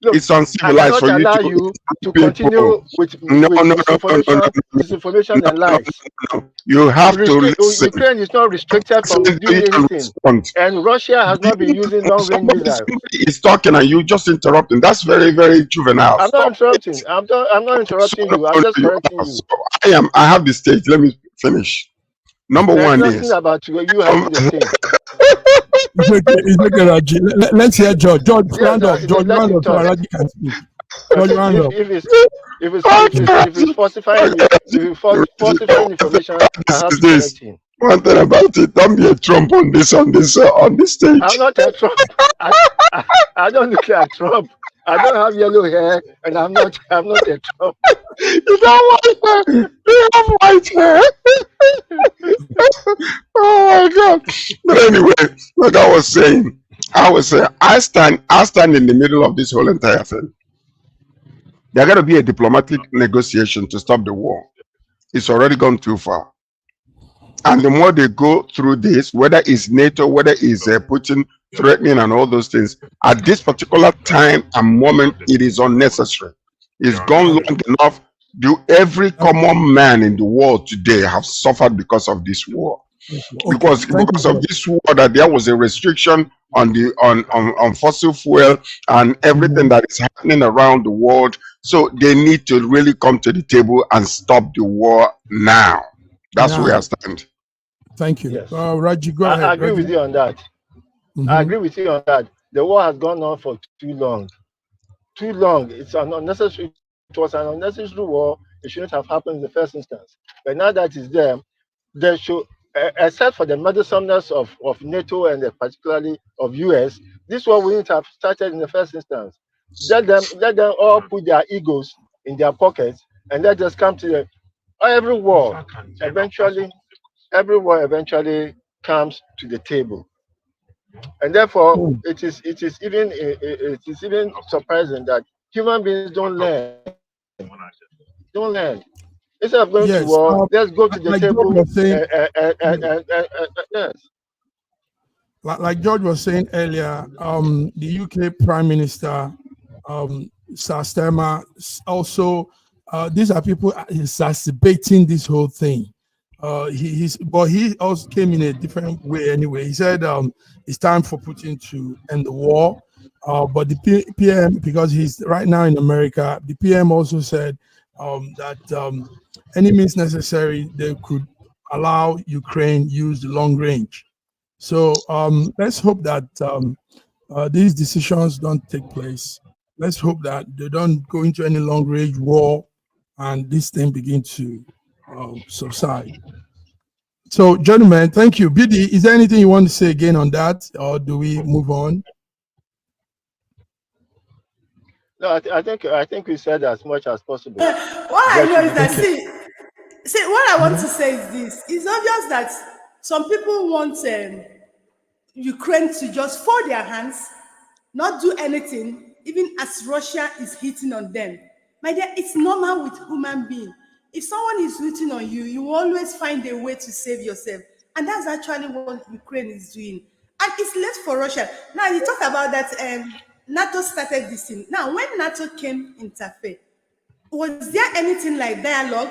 Look, it's uncivilized for you to continue with disinformation and lies. No. You have to listen. Ukraine is not restricted from doing anything, and Russia has not been using long-range missiles. Somebody is talking and you just interrupting. That's very, very juvenile. I'm not interrupting. I'm not interrupting you. I'm just correcting you. I have the stage. Let me finish. Number one is about you having the stage. It's okay, Raji. Let's hear George. George, round up. George, round up so Raji can speak. George, round up. If it's falsifying information, I have to correct him. One thing about it, don't be a Trump on this stage. I'm not a Trump. I don't look like Trump. I don't have yellow hair, and I'm not a Trump. You have white hair. You have white hair. Oh my God! But anyway, like I was saying, I stand in the middle of this whole entire thing. There got to be a diplomatic negotiation to stop the war. It's already gone too far. And the more they go through this, whether it's NATO, whether it's Putin threatening and all those things, at this particular time and moment, it is unnecessary. It's gone long enough. Every common man in the world today have suffered because of this war. Because of this war, that there was a restriction on fossil fuel and everything that is happening around the world. So they need to really come to the table and stop the war now. That's where I stand. Thank you. Yes. Raji, go ahead. I agree with you on that. I agree with you on that. The war has gone on for too long. Too long. It's an unnecessary. It was an unnecessary war. It shouldn't have happened in the first instance. But now that it's there, they should, except for the meddlesomeness of NATO and particularly of US, this war wouldn't have started in the first instance. Let them all put their egos in their pockets and let us come to the every war eventually comes to the table. And therefore it is even surprising that human beings don't learn. Instead of going to war, let's go to the table. Yes. Like George was saying earlier, the UK Prime Minister, Sir Starmer, also, these are people exacerbating this whole thing. But he also came in a different way anyway. He said it's time for Putin to end the war. But the PM, because he's right now in America, the PM also said that any means necessary, they could allow Ukraine use the long range. So let's hope that these decisions don't take place. Let's hope that they don't go into any long range war and this thing begin to subside. So, gentlemen, thank you. BD, is there anything you want to say again on that, or do we move on? No, I think we said as much as possible. What I know is that see, what I want to say is this: it's obvious that some people want Ukraine to just fold their hands, not do anything, even as Russia is hitting on them. My dear, it's normal with human being. If someone is hitting on you, you will always find a way to save yourself. And that's actually what Ukraine is doing. And it's left for Russia. Now, you talk about that NATO started this thing. Now, when NATO came interfere, was there anything like dialogue?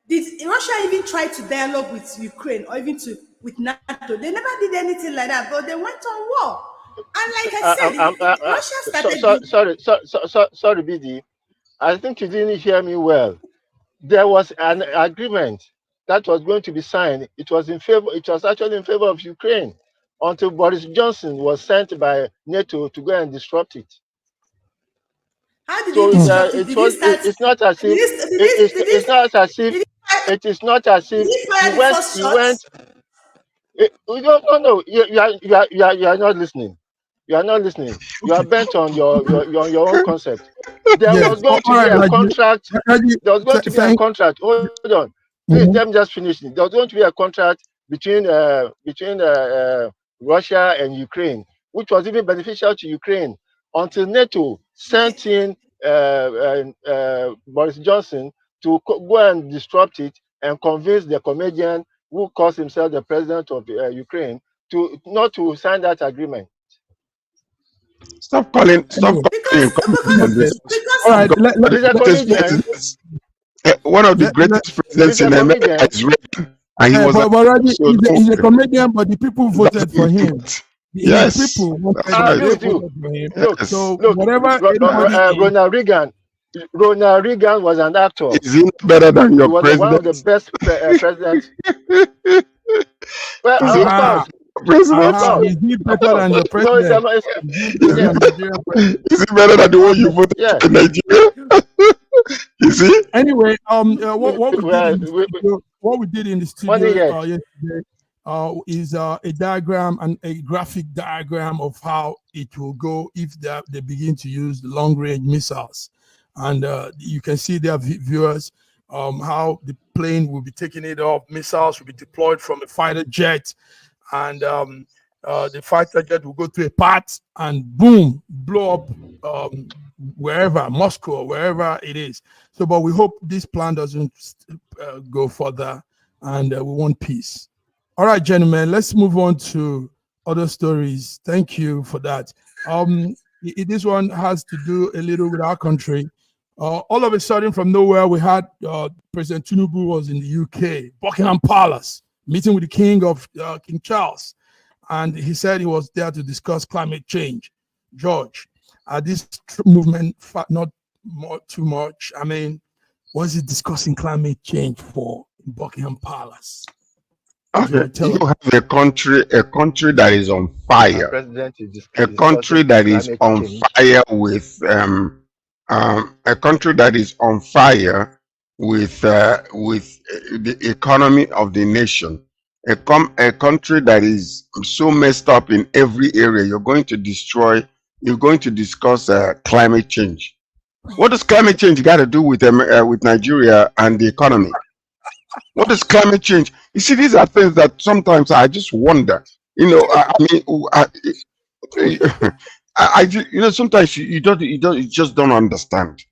Did Russia even try to dialogue with Ukraine or even with NATO? They never did anything like that, but they went on war. And like I said, Russia started... Sorry, BD. I think you didn't hear me well. There was an agreement that was going to be signed. It was actually in favor of Ukraine until Boris Johnson was sent by NATO to go and disrupt it. How did he disrupt it? It's not as if he went. No. You are not listening. You are not listening. You are bent on your own concept. There was going to be a contract. There was going to be a contract. Hold on. Please, let me just finish it. There was going to be a contract between Russia and Ukraine, which was even beneficial to Ukraine until NATO sent in Boris Johnson to go and disrupt it and convince the comedian who calls himself the president of Ukraine not to sign that agreement. Stop calling. All right, one of the greatest presidents in America is Reagan, and he was he's a comedian, but the people voted for him. Yes, people voted for him. Look, so whatever. Ronald Reagan was an actor. Is he better than your president? One of the best presidents. Well, of course. Is he better than the president? Is he better than the one you voted in Nigeria? You see? Anyway, what we did in the studio yesterday, is a diagram and a graphic diagram of how it will go if they begin to use the long-range missiles. And you can see there, viewers, how the plane will be taking it off, missiles will be deployed from a fighter jet, and the fighter jet will go through a path and boom, blow up wherever, Moscow, or wherever it is. So, but we hope this plan doesn't go further, and we want peace. All right, gentlemen, let's move on to other stories. Thank you for that. This one has to do a little with our country. All of a sudden, from nowhere, we had President Tinubu was in the UK, Buckingham Palace, meeting with the King Charles. And he said he was there to discuss climate change. George, this movement not too much? I mean, was he discussing climate change for Buckingham Palace? Okay, you have a country that is on fire. A country that is on fire with a country that is on fire with the economy of the nation. A country that is so messed up in every area. You're going to discuss climate change. What does climate change got to do with Nigeria and the economy? What is climate change? You see, these are things that sometimes I just wonder. You know, sometimes you just don't understand.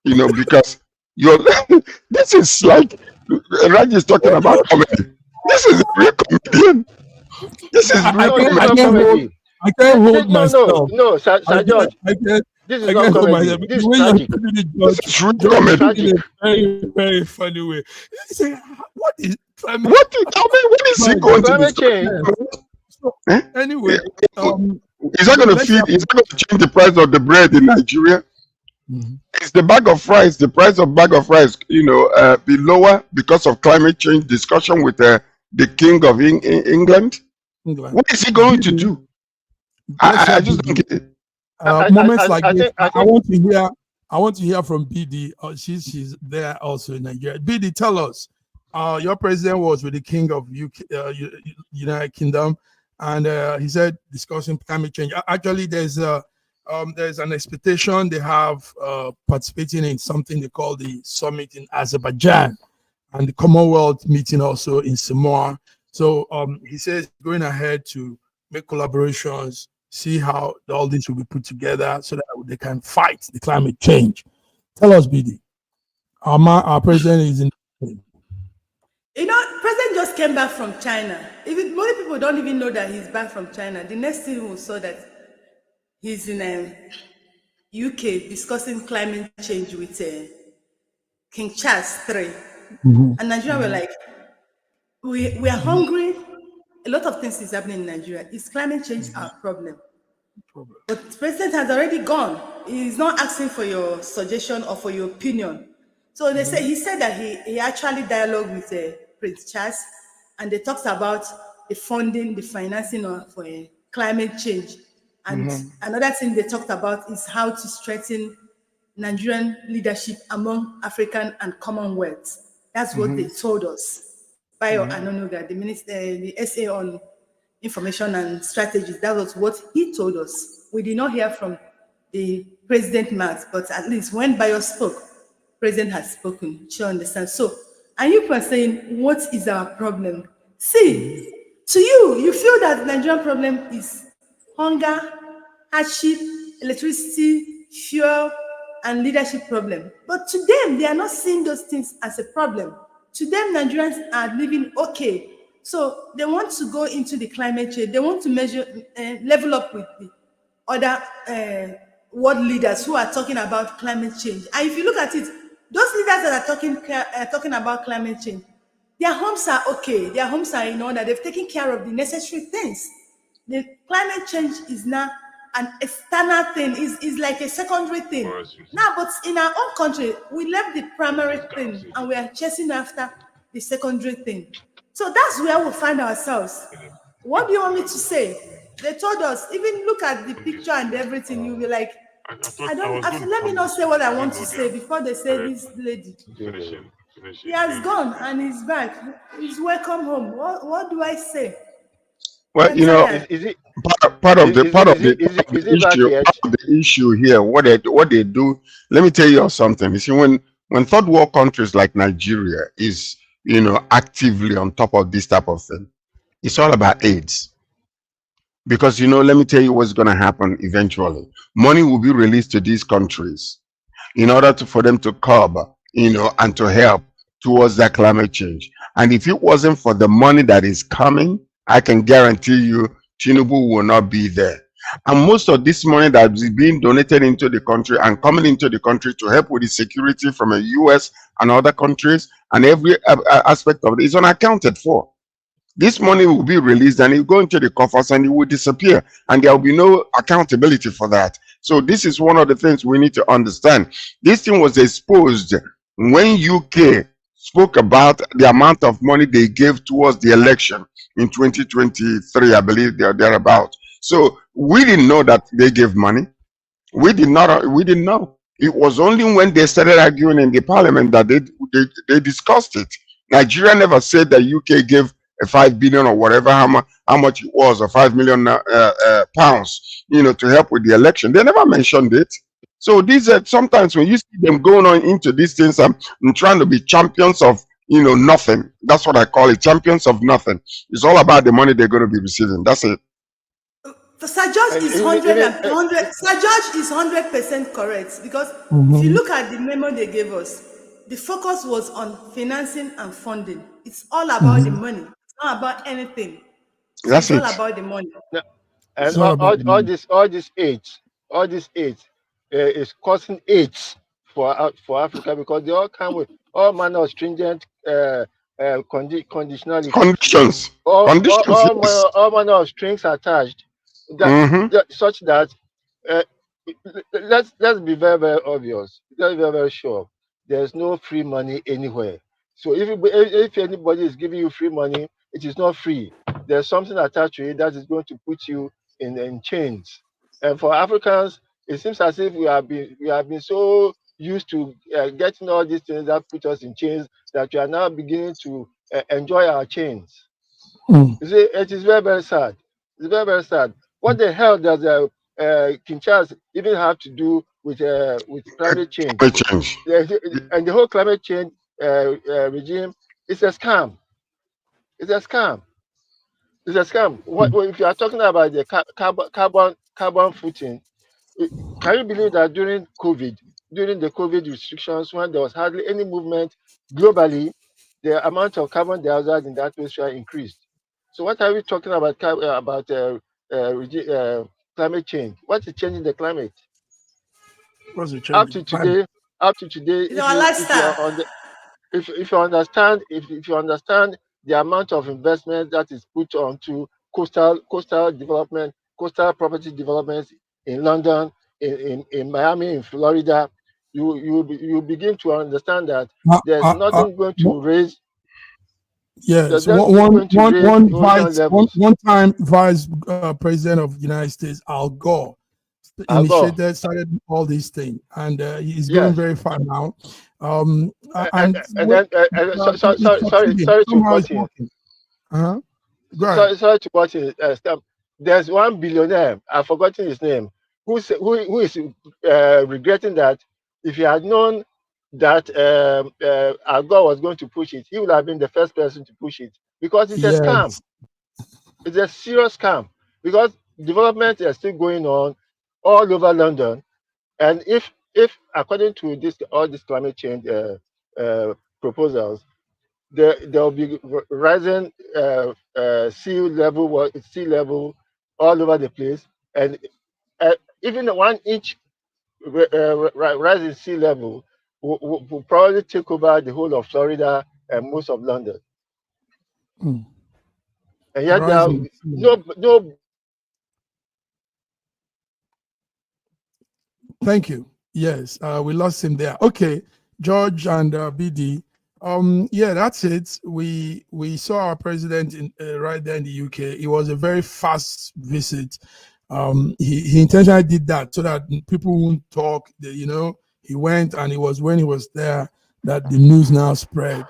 You know, because this is like Raj is talking about comedy. This is a real comedian. This is real comedy. I can't hold myself. No, Sir George. This is not comedy. This is tragic. This is real comedy. In a very, very funny way. What is climate? What is he going to change? So, anyway, is that going to change the price of the bread in Nigeria? Mm-hmm. Is the price of bag of rice, be lower because of climate change discussion with the King of England? What is he going to do? I just don't get it. Moments like this, I want to hear from BD. She's there also in Nigeria. BD, tell us. Your president was with the King of United Kingdom, and he said discussing climate change. Actually, there's an expectation they have participating in something they call the summit in Azerbaijan, and the Commonwealth meeting also in Samoa. So he says going ahead to make collaborations, see how all this will be put together so that they can fight the climate change. Tell us, BD. Our president is in. President just came back from China. Many people don't even know that he's back from China. The next thing we saw that he's in UK discussing climate change with King Charles III. Mm-hmm. And Nigeria were like, we are hungry. A lot of things is happening in Nigeria. Is climate change our problem? But the president has already gone. He's not asking for your suggestion or for your opinion. So he said that he actually dialogued with Prince Charles, and they talked about the funding, the financing for climate change. And another thing they talked about is how to strengthen Nigerian leadership among African and Commonwealth. That's what they told us. Bayo Anonuga, the minister, the SA on information and strategies, that was what he told us. We did not hear from the president mouth, but at least when Bayo spoke, president has spoken. She understands. So, and you were saying, what is our problem? See, to you feel that Nigerian problem is hunger, hardship, electricity, fuel, and leadership problem. But to them, they are not seeing those things as a problem. To them, Nigerians are living okay. So they want to go into the climate change. They want to level up with the other world leaders who are talking about climate change. And if you look at it, those leaders that are talking about climate change, their homes are okay. Their homes are in order. They've taken care of the necessary things. The climate change is now an external thing, is like a secondary thing. Now, but in our own country, we left the primary thing and we are chasing after the secondary thing. So that's where we find ourselves. What do you want me to say? They told us, even look at the picture and everything, you'll be like, let me not say what I want to say before they say this lady. He has gone and he's back. He's welcome home. What do I say? Well, you know, Is it part of the back issue, yet? part of the issue here, what they do. Let me tell you something. You see, when third world countries like Nigeria is actively on top of this type of thing, it's all about AIDS. Because let me tell you what's going to happen eventually. Money will be released to these countries in order for them to curb, and to help towards that climate change. And if it wasn't for the money that is coming, I can guarantee you Tinubu will not be there. And most of this money that is being donated into the country and coming into the country to help with the security from the US and other countries and every aspect of it is unaccounted for. This money will be released and it will go into the coffers and it will disappear, and there will be no accountability for that. So this is one of the things we need to understand. This thing was exposed when UK spoke about the amount of money they gave towards the election in 2023, I believe they're thereabout. So we didn't know that they gave money. We didn't know. It was only when they started arguing in the parliament that they discussed it. Nigeria never said that UK gave a 5 billion or whatever, how much it was, or 5 million pounds, to help with the election. They never mentioned it. So these are sometimes when you see them going on into these things, I'm trying to be champions of nothing. That's what I call it, champions of nothing. It's all about the money they're going to be receiving. That's it. Sir George is 100. Sir George is 100% correct, because if you look at the memo they gave us, the focus was on financing and funding. It's all about the money. It's not about anything. That's it's all about the money. And all this aid is causing AIDS for Africa, because they all come with all manner of stringent conditionality. Conditions. All manner of strings attached, such that let's be very, very obvious. Let's be very, very sure. There's no free money anywhere. So if anybody is giving you free money, it is not free. There's something attached to it that is going to put you in chains. And for Africans, it seems as if we have been so used to getting all these things that put us in chains that we are now beginning to enjoy our chains. You see, it is very, very sad. It's very, very sad. What the hell does King Charles even have to do with climate change? And the whole climate change regime is a scam. It's a scam. It's a scam. If you are talking about the carbon footing, can you believe that during the COVID restrictions, when there was hardly any movement globally, the amount of carbon dioxide in the atmosphere increased? So what are we talking about climate change? What is changing the climate? Up to today, if you understand the amount of investment that is put onto coastal development, coastal property developments in London, in Miami, in Florida, you begin to understand that there's nothing going to raise. Yes, one time Vice President of the United States, Al Gore, started all these things, and he's going very far now. Sorry to cut in. Sorry to cut in. There's one billionaire, I've forgotten his name, who is regretting that if he had known that Al Gore was going to push it, he would have been the first person to push it, because it's a scam. It's a serious scam, because development is still going on all over London, and if according to all these climate change proposals, there will be rising sea level all over the place, and even 1 inch rise in sea level will probably take over the whole of Florida and most of London. And yet no. Thank you. Yes, we lost him there. Okay, George and BD. Yeah, that's it. We saw our president right there in the UK. It was a very fast visit. He intentionally did that so that people won't talk. He went, and it was when he was there that the news now spread.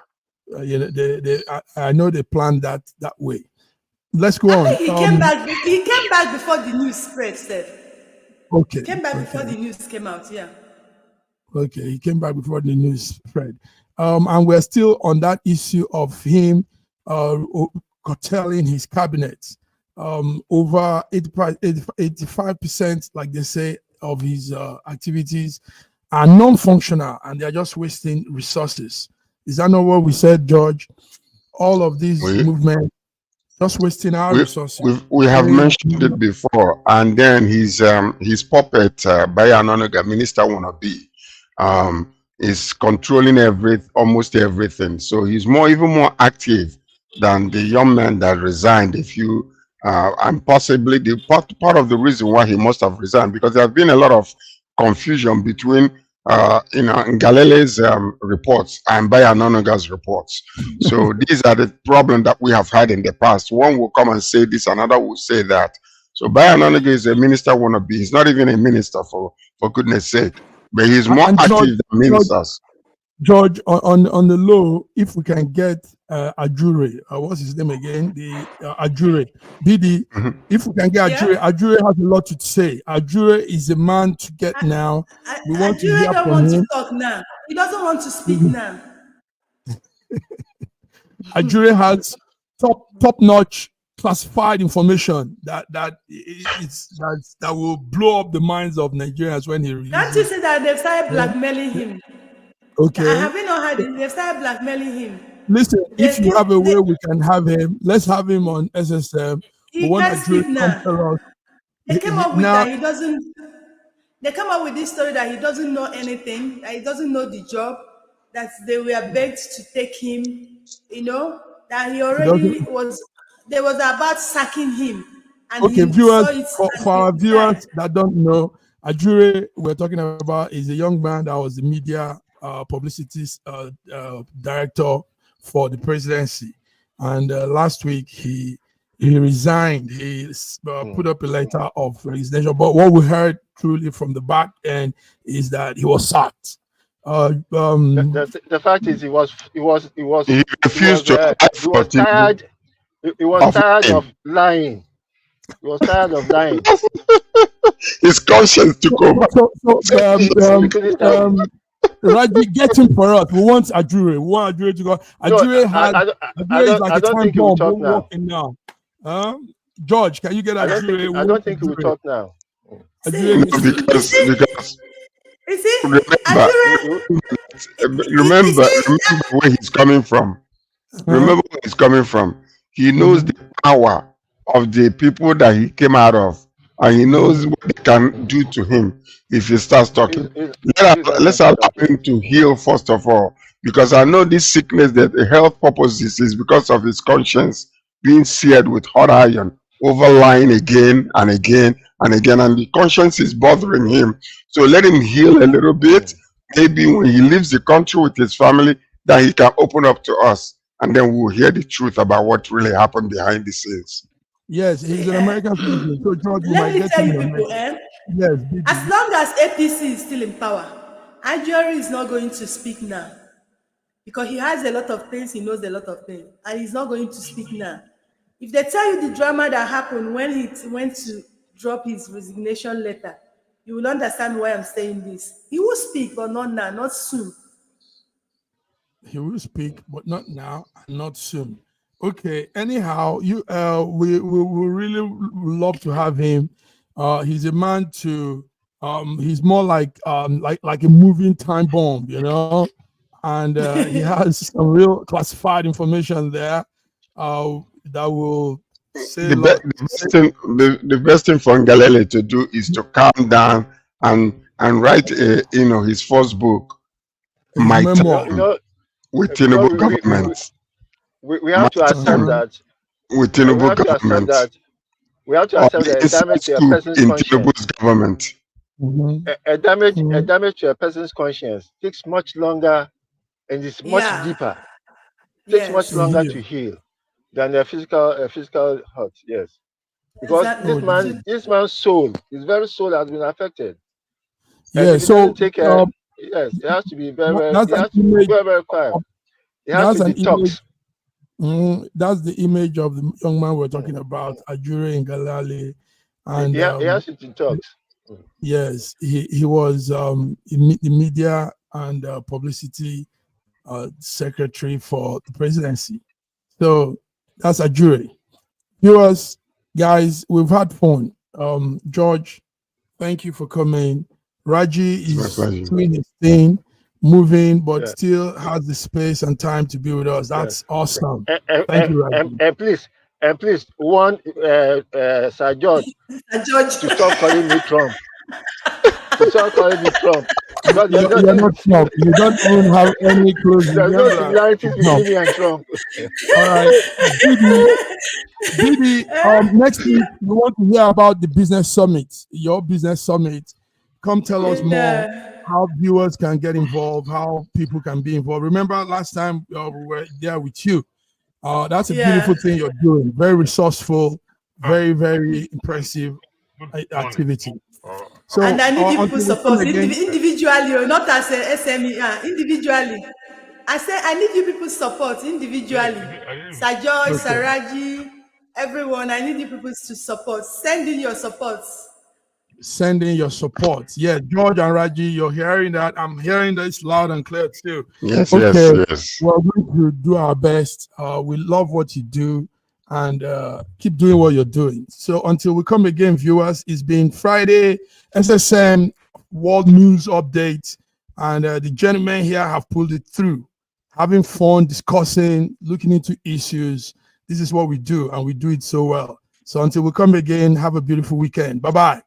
You know, I know they planned that way. Let's go on. He came back. He came back before the news spread, Steph. Okay. He came back before the news came out. Yeah. Okay, he came back before the news spread. And we're still on that issue of him curtailing his cabinet. Over 85%, like they say, of his activities are non-functional, and they're just wasting resources. Is that not what we said, George? All of these movements just wasting our resources. We have mentioned it before, and then his puppet, Bayanonoga, Minister Wannabe, is controlling almost everything. So he's even more active than the young man that resigned. If you and possibly the part of the reason why he must have resigned, because there has been a lot of confusion between Ngalele's reports and Bayanonoga's reports. So these are the problems that we have had in the past. One will come and say this, another will say that. So Bayanonoga is a minister wannabe. He's not even a minister, for goodness sake, but he's more active than ministers. George, on the low, if we can get Ajure, what's his name again? The Ajure, BD. If we can get Ajure, Ajure has a lot to say. Ajure is a man to get now. We want to hear from him. To talk now. He doesn't want to speak now. Ajure has top-notch classified information that will blow up the minds of Nigerians when he releases. Can't you see that they've started blackmailing him? Okay. Have you not heard it? They've started blackmailing him. Listen, if you have a way we can have him, let's have him on SSM. He can't speak now. They came up with that he doesn't. They come up with this story that he doesn't know anything, that he doesn't know the job, that they were begged to take him. You know that he already was. There was about sacking him. And okay, viewers, for our viewers that don't know, Ajure we're talking about is a young man that was the media publicity director for the presidency, and last week he resigned. He put up a letter of resignation, but what we heard truly from the back end is that he was sacked. The fact is he refused to. He was tired. He was tired of lying. He was tired of lying. His conscience took over. Raji, get him for us. We want Ajure. We want Ajure to go. Ajure is like a time bomb walking now. George, can you get Ajure? I don't think he will talk now. Because remember where he's coming from. Remember where he's coming from. He knows the power of the people that he came out of, and he knows what they can do to him if he starts talking. Let's allow him to heal first of all, because I know this sickness, that the health purposes, is because of his conscience being seared with hot iron, overlying again and again and again, and the conscience is bothering him. So let him heal a little bit. Maybe when he leaves the country with his family, that he can open up to us, and then we'll hear the truth about what really happened behind the scenes. Yes, he's an American citizen. So George, let me tell you people, yes, as long as APC is still in power, Ajure is not going to speak now, because he has a lot of things, he knows a lot of things, and he's not going to speak now. If they tell you the drama that happened when he went to drop his resignation letter, you will understand why I'm saying this. He will speak, but not now, not soon. He will speak, but not now, not soon. Okay. Anyhow, we really love to have him. He's a man to. He's more like a moving time bomb, you know, and he has some real classified information there that will say the best thing for Ngalele to do is to calm down and write his first book, My Time with Tinubu government. We have to accept that. With Tinubu government. We have to accept that damage to a person's conscience. Government. A damage to a person's conscience takes much longer and is much deeper. Takes much longer to heal than a physical hurt. Yes, because this man's soul, his very soul has been affected. Yeah. So he Yes, it has to be very, very, That's it an has to be image. very, very quiet. It has That's to an detox. image. That's the image of the young man we're talking about, Ajure Ngalale, and It has to detox. yes, he was the media and publicity secretary for the presidency. So that's Ajure. Viewers, guys, we've had fun. George, thank you for coming. Raji is doing his thing, moving, but still has the space and time to be with us. That's awesome. Thank you, Raji. And please, warn Sir George to stop calling me Trump. To stop calling me Trump. You're not Trump. You don't even have any close. There's no similarities between me and Trump. All right. Didi, next week we want to hear about the business summit, your business summit. Come tell us more how viewers can get involved, how people can be involved. Remember last time we were there with you. That's a beautiful thing you're doing. Very resourceful, very, very impressive activity. So, and I need you people's support individually, or not as a SME. Individually, I say I need you people's support individually. Sir George, Sir Raji, everyone. I need you people to support. Send in your supports. Send in your support. Yeah, George and Raji, you're hearing that. I'm hearing this loud and clear too. Yes, okay. yes. We're going to do our best. We love what you do, and keep doing what you're doing. So until we come again, viewers, it's been Friday SSM World News Update, and the gentlemen here have pulled it through, having fun, discussing, looking into issues. This is what we do, and we do it so well. So until we come again, have a beautiful weekend. Bye-bye.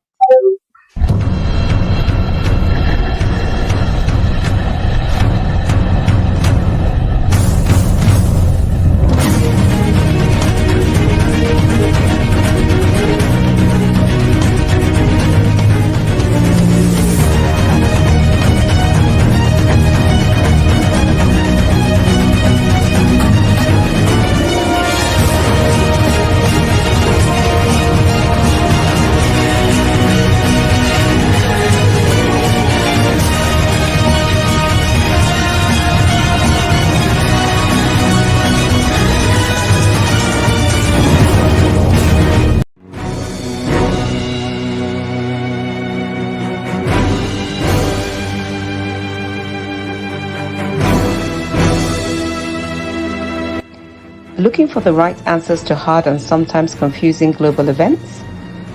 Looking for the right answers to hard and sometimes confusing global events?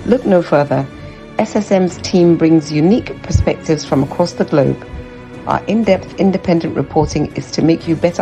Look no further. SSM's team brings unique perspectives from across the globe. Our in-depth independent reporting is to make you better